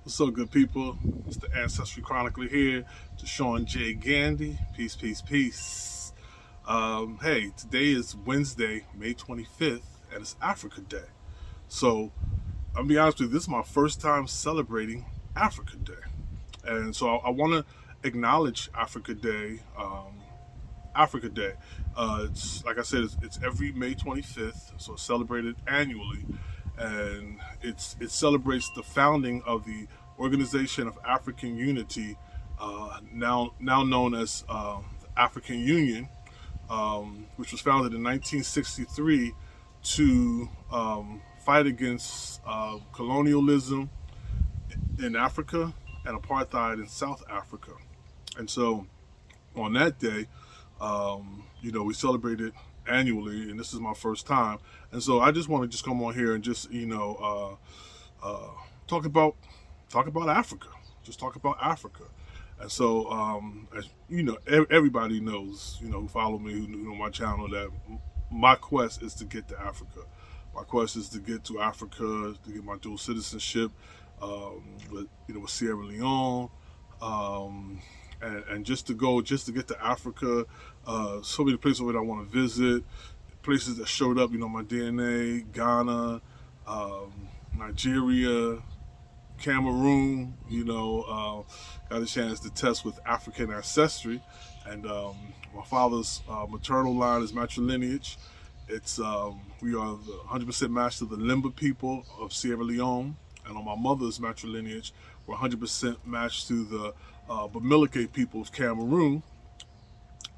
What's up, good people? It's the Ancestry Chronicler here, to Sean J. Gandy. Peace, peace, peace. Hey, today is Wednesday, May 25th, and it's Africa Day. So, I'll be honest with you, this is my first time celebrating Africa Day. And so I want to acknowledge Africa Day. Africa Day. It's like I said, it's every May 25th, so it's celebrated annually, and it celebrates the founding of the Organization of African Unity, now known as the African Union, which was founded in 1963 to fight against colonialism in Africa and apartheid in South Africa. And so on that day, we celebrate it annually, and this is my first time. And so I just want to just come on here and just talk about Africa, just talk about Africa. And so, as you know, everybody knows, who follow me, who know my channel, that my quest is to get to Africa. My quest is to get to Africa, to get my dual citizenship, with Sierra Leone, um, and just to get to Africa. So many places that I want to visit, places that showed up, my DNA: Ghana, Nigeria, Cameroon. Got a chance to test with African ancestry, and my father's maternal line is matrilineage. It's We are 100% matched to the Limba people of Sierra Leone, and on my mother's matrilineage, we're 100% matched to the Bamileke people of Cameroon.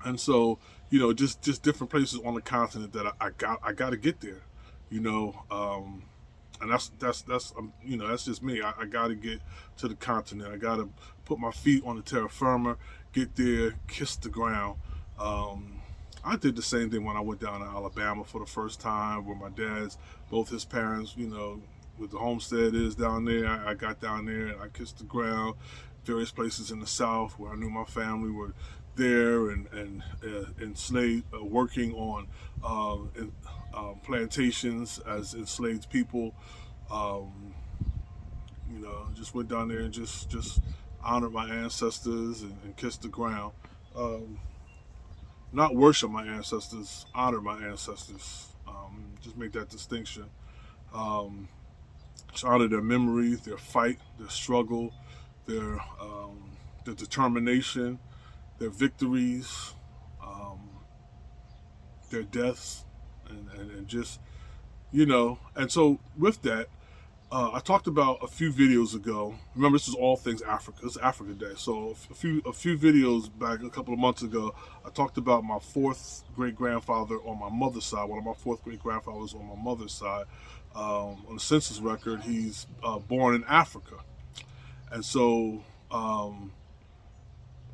And so, just different places on the continent that I got to get there, you know, and that's just me. I got to get to the continent. I got to put my feet on the terra firma, get there, kiss the ground. Um, I did the same thing when I went down to Alabama for the first time, where my dad's, both his parents, with the homestead is down there. I got down there and I kissed the ground. Various places in the South where I knew my family were there, and enslaved, working on plantations as enslaved people. Um, just went down there and just honored my ancestors, and kissed the ground. Um, Not worship my ancestors, honor my ancestors. Just make that distinction. Um, just honor their memory, their fight, their struggle, their their determination, their victories, um, their deaths, and just And so with that, I talked about a few videos ago. Remember, this is all things Africa. It's Africa Day. So a few videos back a couple of months ago, I talked about my fourth great grandfather on my mother's side. One of my fourth great grandfathers on my mother's side. On the census record, he's born in Africa, and so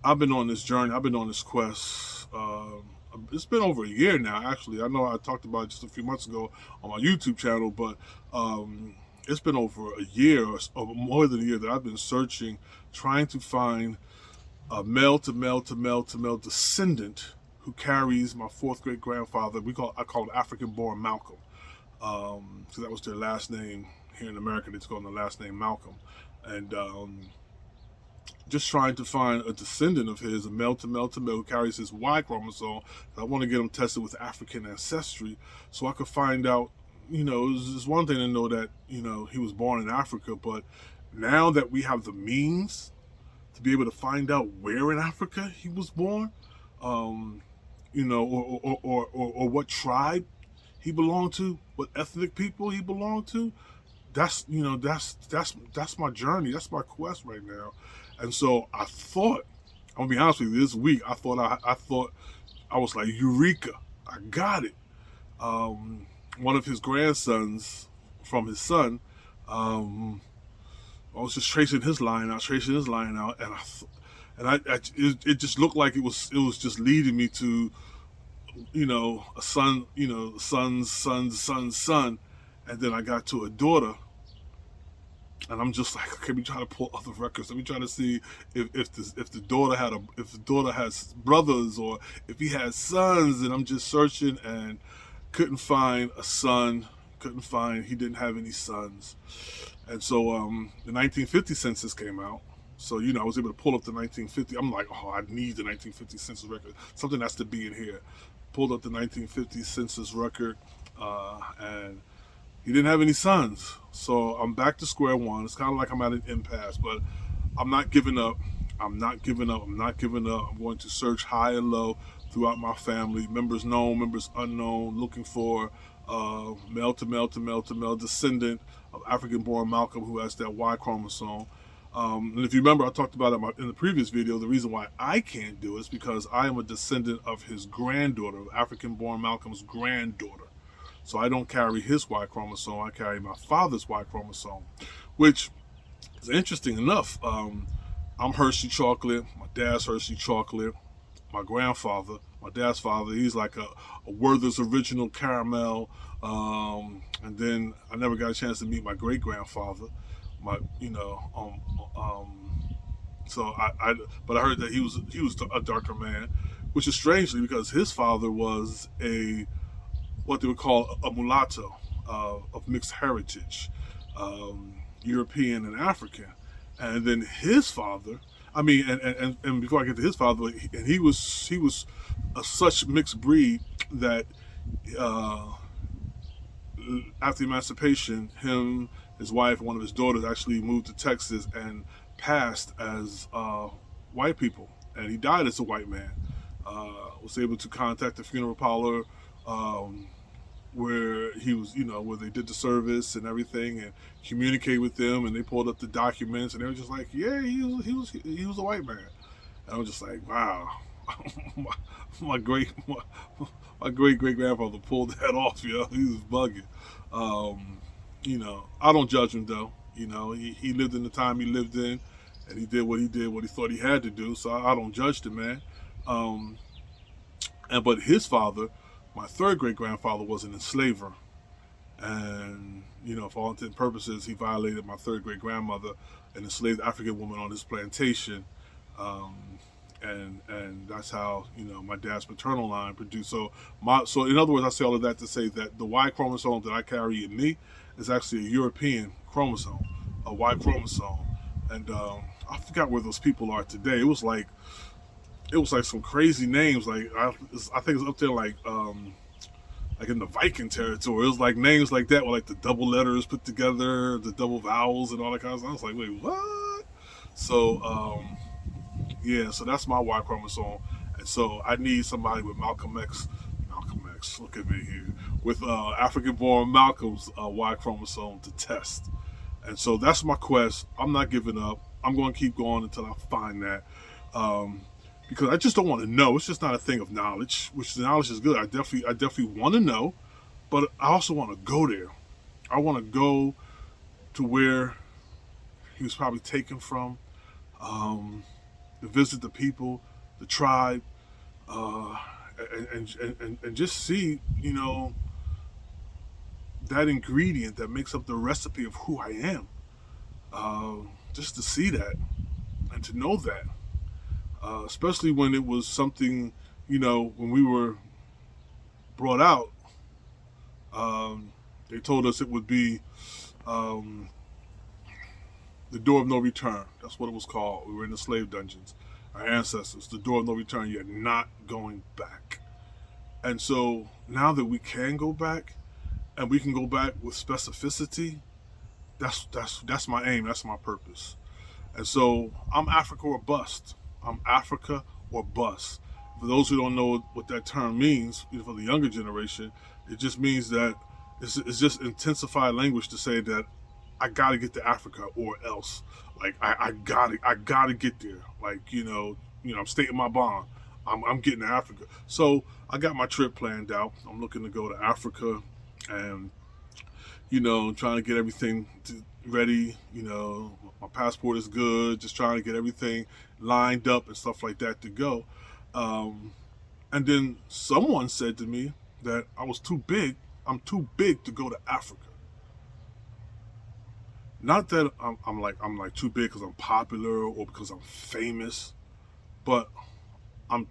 I've been on this journey. I've been on this quest. It's been over a year now, actually. I know I talked about it just a few months ago on my YouTube channel, but it's been over a year, or more than a year, that I've been searching, trying to find a male to male to male to male descendant who carries my fourth great grandfather. I call him African born Malcolm, so that was their last name here in America. They call him the last name Malcolm, and just trying to find a descendant of his, a male to male to male, who carries his Y chromosome. I want to get him tested with African ancestry, so I could find out. It's one thing to know that he was born in Africa, but now that we have the means to be able to find out where in Africa he was born, um, or what tribe he belonged to, what ethnic people he belonged to. That's my journey. That's my quest right now. And so I'm gonna be honest with you. This week, I thought I was like, Eureka! I got it. One of his grandsons from his son. I was just tracing his line out, it just looked like it was just leading me to a son, son's son's son's son, and then I got to a daughter, and I'm just like, okay, let me try to pull other records. Let me try to see if the daughter if the daughter has brothers, or if he has sons. And I'm just searching and couldn't find a son. Couldn't find. He didn't have any sons. And so the 1950 census came out. So, I was able to pull up the 1950. I'm like, oh, I need the 1950 census record. Something has to be in here. Pulled up the 1950 census record, and he didn't have any sons. So I'm back to square one. It's kind of like I'm at an impasse, but I'm not giving up. I'm not giving up. I'm not giving up. I'm going to search high and low throughout my family, members known, members unknown, looking for male to male to male to male descendant of African-born Malcolm who has that Y chromosome. And if you remember, I talked about it in the previous video. The reason why I can't do it is because I am a descendant of his granddaughter, African-born Malcolm's granddaughter. So I don't carry his Y chromosome. I carry my father's Y chromosome, which is interesting enough. I'm Hershey chocolate. My dad's Hershey chocolate. My grandfather, my dad's father, he's like a Werther's original caramel. And then I never got a chance to meet my great grandfather. But I heard that he was a darker man, which is strangely because his father was what they would call a mulatto of mixed heritage, European and African. And then his father, and before I get to his father, and he was such mixed breed that after emancipation, him, his wife, and one of his daughters actually moved to Texas and passed as white people, and he died as a white man. Was able to contact the funeral parlor where he was, where they did the service and everything, and communicate with them, and they pulled up the documents, and they were just like, yeah, he was a white man. And I was just like, wow, my great great grandfather pulled that off, He was bugging. I don't judge him though. He lived in the time he lived in, and he did what he thought he had to do. So I don't judge the man. But his father, my third great grandfather, was an enslaver, and for all intents and purposes, he violated my third great grandmother, an enslaved African woman on his plantation, and that's how my dad's maternal line produced. So in other words, I say all of that to say that the Y chromosome that I carry in me is actually a European chromosome, a Y chromosome, and I forgot where those people are today. It was like some crazy names. Like I think it's up there like in the Viking territory. It was like names like that with like the double letters put together, the double vowels, and all that kind of stuff. I was like, wait, what? So so that's my Y chromosome, and so I need somebody with Malcolm X. Look at me here with African-born Malcolm's Y chromosome to test. And so that's my quest. I'm not giving up. I'm going to keep going until I find that. Because I just don't want to know. It's just not a thing of knowledge, which the knowledge is good. I definitely want to know, but I also want to go there. I want to go to where he was probably taken from, to visit the people, the tribe, and just see, that ingredient that makes up the recipe of who I am. Just to see that and to know that. Especially when it was something, when we were brought out, they told us it would be the door of no return. That's what it was called. We were in the slave dungeons. Our ancestors, the door of no return. You're not going back. And so now that we can go back, and we can go back with specificity, that's my aim. That's my purpose. And so I'm Africa or bust. I'm Africa or bust. For those who don't know what that term means, for the younger generation, it just means that it's just intensified language to say that I gotta get to Africa or else. Like I gotta get there. Like I'm stating my bond. I'm getting to Africa. So I got my trip planned out. I'm looking to go to Africa, and trying to get everything ready. My passport is good. Just trying to get everything lined up and stuff like that to go. And then someone said to me that I was too big. I'm too big to go to Africa. Not that I'm like too big because I'm popular or because I'm famous, but I'm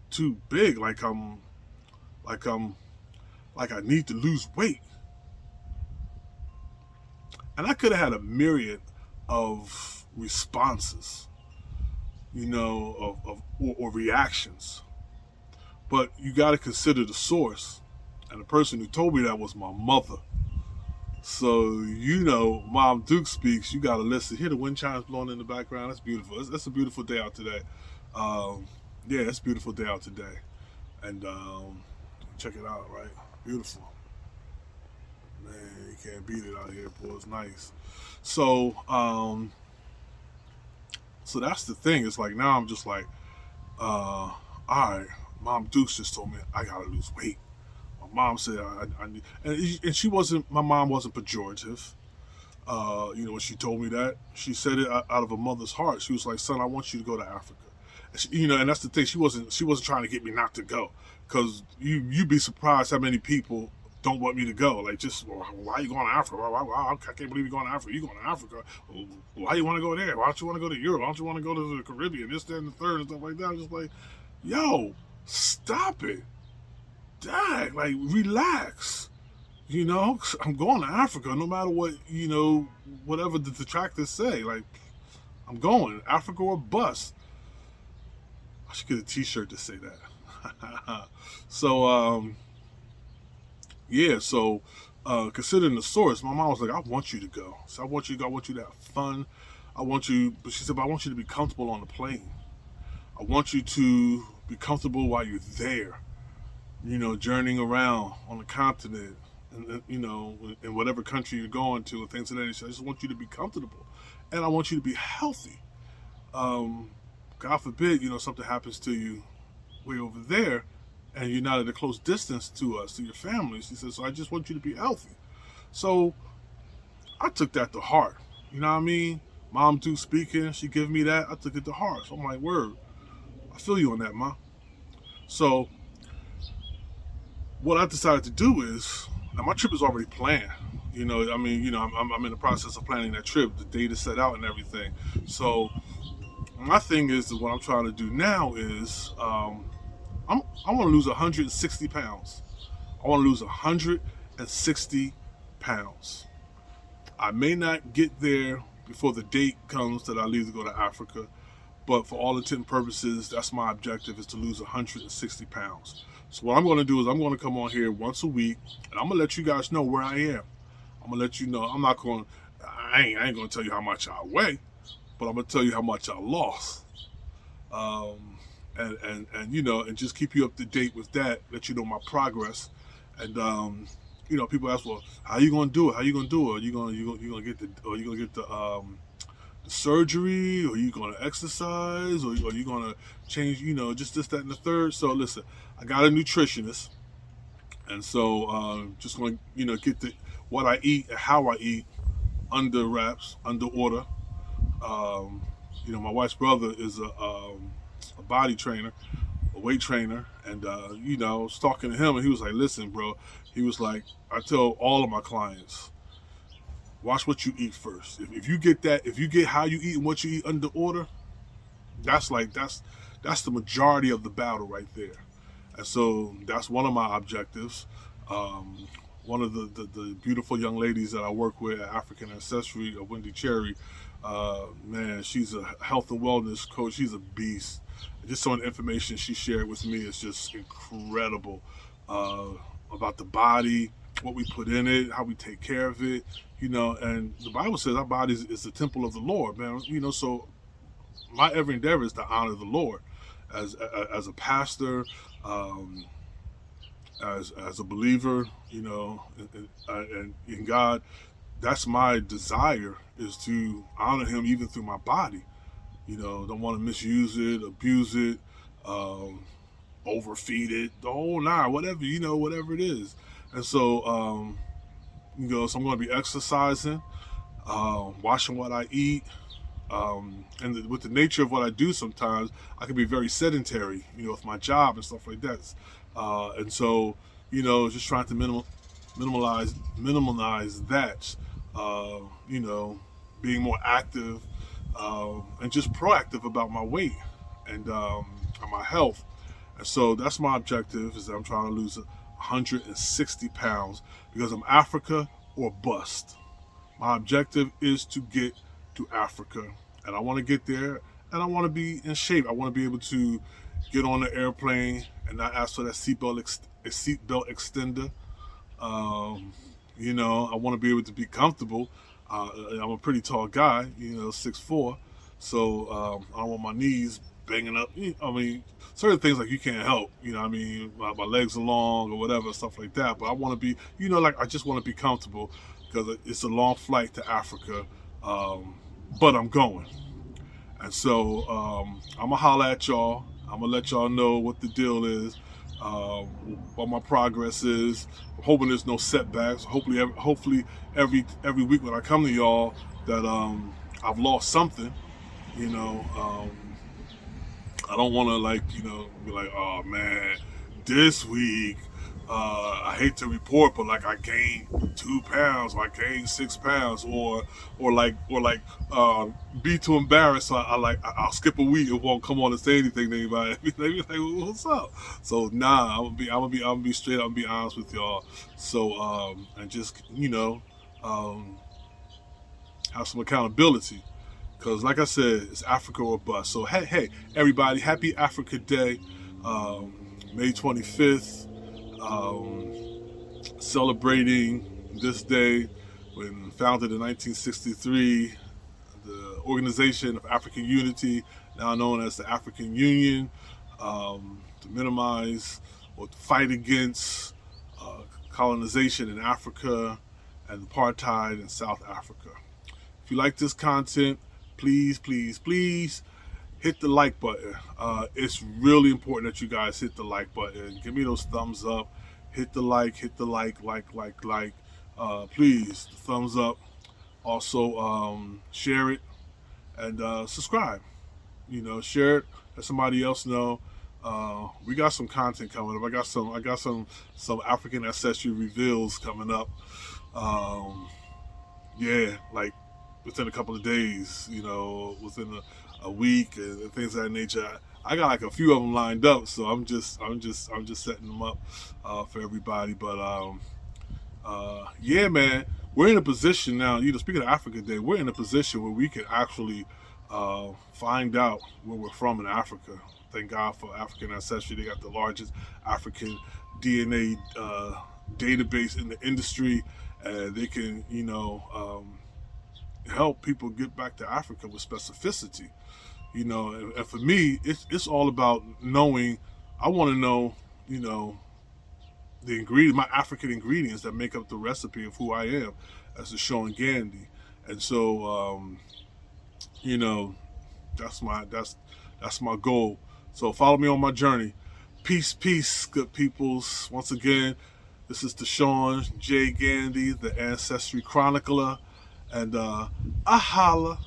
too big. Like I need to lose weight. And I could have had a myriad of responses, or reactions. But you got to consider the source. And the person who told me that was my mother. So, Mom Duke speaks, you got to listen. Hear the wind chimes blowing in the background. That's beautiful. It's a beautiful day out today. Yeah, it's a beautiful day out today. And check it out, right? Beautiful. Man, you can't beat it out here, boy. It's nice. So, so that's the thing. It's like now I'm just like, all right, Mom Dukes just told me I got to lose weight. Mom said I need, and she wasn't. My mom wasn't pejorative. When she told me that, she said it out of a mother's heart. She was like, "Son, I want you to go to Africa." And and that's the thing. She wasn't trying to get me not to go, because you'd be surprised how many people don't want me to go. Like, just, well, why are you going to Africa? I can't believe you're going to Africa. You're going to Africa. Why you want to go there? Why don't you want to go to Europe? Why don't you want to go to the Caribbean? This, that, and the third, and stuff like that. I'm just like, yo, stop it. Dad, like, relax. I'm going to Africa no matter what, whatever the detractors say. Like, I'm going. Africa or bust. I should get a t-shirt to say that. So, considering the source, my mom was like, I want you to go. So I want you to go. I want you to have fun. But she said, but I want you to be comfortable on the plane. I want you to be comfortable while you're there. Journeying around on the continent, and in whatever country you're going to, and things of that nature. I just want you to be comfortable, and I want you to be healthy. God forbid, something happens to you way over there, and you're not at a close distance to us, to your family. She says, so I just want you to be healthy. So I took that to heart. You know what I mean? Mom too speaking, she gave me that. I took it to heart. So I'm like, word, I feel you on that, Ma. So what I decided to do is, and my trip is already planned. I'm in the process of planning that trip. The date is set out and everything. So my thing is, what I'm trying to do now is, I want to lose 160 pounds. I want to lose 160 pounds. I may not get there before the date comes that I leave to go to Africa, but for all intent and purposes, that's my objective, is to lose 160 pounds. So what I'm going to do is I'm going to come on here once a week, and I'm going to let you guys know where I am. I'm going to let you know. I ain't going to tell you how much I weigh, but I'm going to tell you how much I lost. And just keep you up to date with that, let you know my progress. And, people ask, well, how you going to do it? How you going to do it? Are you going to get the surgery, or are you going to exercise, or are you going to change, just this, that, and the third? So listen, I got a nutritionist, and so just going to get what I eat and how I eat under wraps, under order. My wife's brother is a body trainer, a weight trainer, and I was talking to him, and he was like, listen, bro, he was like, I tell all of my clients, watch what you eat first. If you get how you eat and what you eat under order, that's the majority of the battle right there. And so that's one of my objectives. One of the beautiful young ladies that I work with at African Ancestry, Wendy Cherry, man, she's a health and wellness coach. She's a beast. Just some of the information she shared with me is just incredible, about the body, what we put in it, how we take care of it, and the Bible says our body is the temple of the Lord, man. So my every endeavor is to honor the Lord as a pastor, as a believer, and in God. That's my desire, is to honor Him even through my body. Don't want to misuse it, abuse it, overfeed it, the whole nine, whatever whatever it is. And so, so I'm going to be exercising, watching what I eat, and with the nature of what I do, sometimes I can be very sedentary, with my job and stuff like that. And so, just trying to minimize that, being more active, and just proactive about my weight and my health. And so that's my objective, is that I'm trying to lose 160 pounds, because I'm Africa or bust. My objective is to get to Africa, and I want to get there, and I want to be in shape. I want to be able to get on the airplane and not ask for that seatbelt extender. Um, I want to be able to be comfortable. I'm a pretty tall guy, 6'4", so I don't want my knees banging up. I mean, certain things like you can't help. I mean, my legs are long or whatever, stuff like that. But I want to be, like I just want to be comfortable because it's a long flight to Africa. But I'm going. And so I'm going to holler at y'all. I'm going to let y'all know what the deal is, what my progress is. I'm hoping there's no setbacks. Hopefully every week when I come to y'all that I've lost something. I don't want to be like, oh man, this week, I hate to report, but like I gained 2 pounds, or I gained 6 pounds, or be too embarrassed. So I'll skip a week and won't come on and say anything to anybody. They be like, what's up? So nah, I'm gonna be straight up and be honest with y'all. So and just have some accountability. Because, like I said, it's Africa or bust. So, hey, everybody, happy Africa Day, May 25th. Celebrating this day when founded in 1963, the Organization of African Unity, now known as the African Union, to minimize or to fight against colonization in Africa and apartheid in South Africa. If you like this content, please hit the like button. It's really important that you guys hit the like button. Give me those thumbs up. Hit the like. Please, the thumbs up. Also, share it and subscribe. Share it. Let somebody else know. We got some content coming up. I got some African ancestry reveals coming up. Like within a couple of days, within a week and things of that nature. I got like a few of them lined up, so I'm just setting them up for everybody. But yeah, man, we're in a position now. Speaking of Africa Day, we're in a position where we can actually find out where we're from in Africa. Thank God for African Ancestry. They got the largest African DNA database in the industry, and they can help people get back to Africa with specificity. And for me, it's all about knowing. I want to know, the ingredient, my African ingredients that make up the recipe of who I am as a Sean Gandy. And so, that's my goal. So follow me on my journey. Peace, good peoples. Once again, this is the Sean J. Gandy, the Ancestry Chronicler, and I holla.